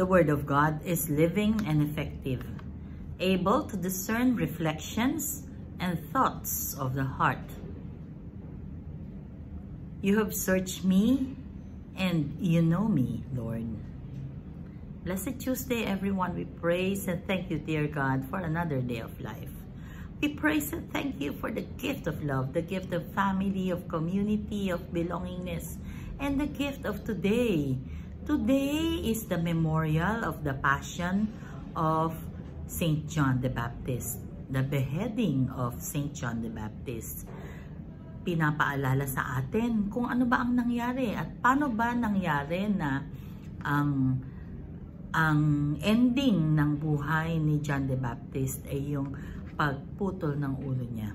The Word of God is living and effective, able to discern reflections and thoughts of the heart. You have searched me and you know me, Lord. Blessed Tuesday, everyone. We praise and thank you, dear God, for another day of life. We praise and thank you for the gift of love, the gift of family, of community, of belongingness, and the gift of today. Today is the memorial of the Passion of St. John the Baptist, the beheading of St. John the Baptist. Pinapaalala sa atin kung ano ba ang nangyari at paano ba nangyari na ang ending ng buhay ni John the Baptist ay yung pagputol ng ulo niya.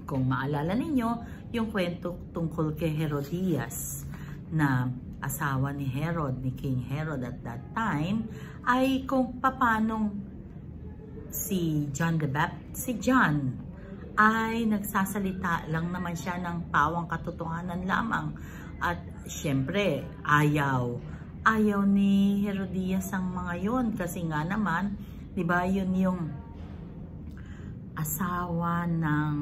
Kung maalala ninyo, yung kwento tungkol kay Herodias na asawa ni Herod, ni King Herod at that time, ay kung paanong si John ay nagsasalita lang naman siya ng pawang katotohanan lamang. At syempre, ayaw ni Herodias ang mga yon kasi nga naman, di ba, yun yung asawa ng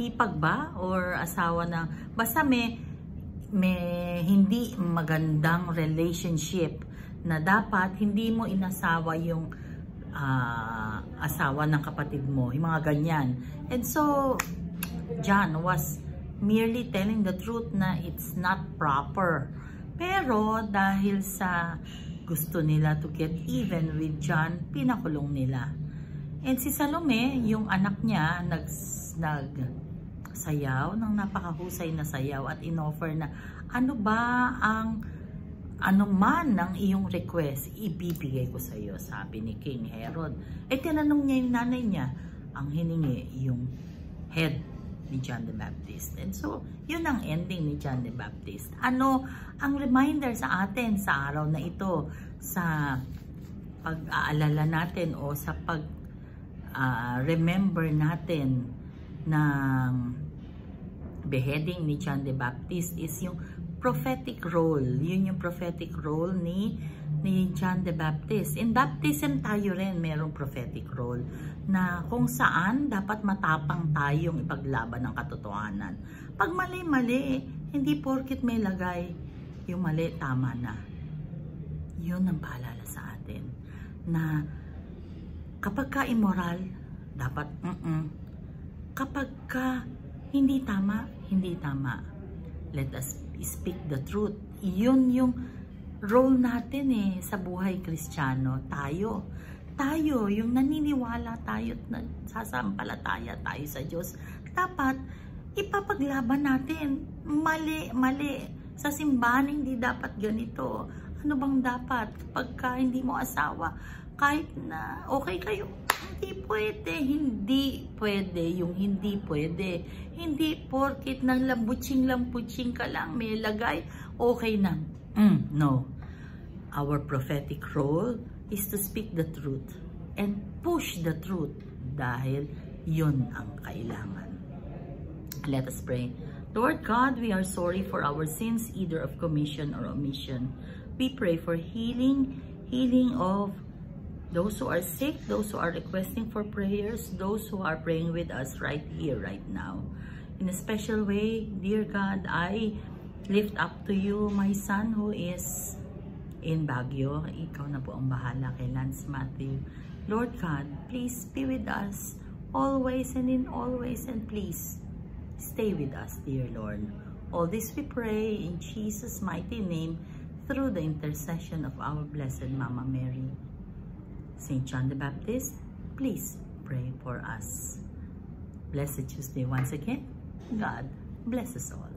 hipag ba? Or asawa ng, basta may hindi magandang relationship na dapat hindi mo inasawa yung asawa ng kapatid mo, yung mga ganyan. And so, John was merely telling the truth na it's not proper. Pero, dahil sa gusto nila to get even with John, pinakulong nila. And si Salome, yung anak niya, nagsayaw ng napakahusay na sayaw at inoffer na ano ba ang man ng iyong request, ibibigay ko sa iyo, sabi ni King Herod. Tinanong niya yung nanay niya, ang hiningi yung head ni John the Baptist. And so, yun ang ending ni John the Baptist. Ano ang reminder sa atin sa araw na ito, sa pag-aalala natin o sa pag-remember natin ng beheading ni John the Baptist is yung prophetic role. Yun yung prophetic role ni John the Baptist. In baptism tayo rin merong prophetic role na kung saan dapat matapang tayong ipaglaban ng katotohanan. Pag mali-mali, hindi porkit may lagay, yung mali, tama na. Yun ang paalala sa atin. Na kapag ka immoral, dapat kapag ka hindi tama, hindi tama. Let us speak the truth. Yun yung role natin sa buhay Kristiyano. Tayo yung naniniwala tayo at nagsasampalataya tayo sa Diyos. Dapat ipapaglaban natin. Mali. Sa simbahan hindi dapat ganito. Ano bang dapat? Pagka hindi mo asawa, kahit na okay kayo, hindi pwede. Yung hindi pwede. Hindi porkit nang lambutsing ka lang, may lagay, okay na. No. Our prophetic role is to speak the truth and push the truth dahil yun ang kailangan. Let us pray. Lord God, we are sorry for our sins, either of commission or omission. We pray for healing of those who are sick, those who are requesting for prayers, those who are praying with us right here, right now. In a special way, dear God, I lift up to you my son who is in Baguio. Ikaw na po ang bahala kay Lance Matthew. Lord God, please be with us always and in all ways, and please stay with us, dear Lord. All this we pray in Jesus' mighty name through the intercession of our Blessed Mama Mary. St. John the Baptist, please pray for us. Blessed Tuesday once again. God bless us all.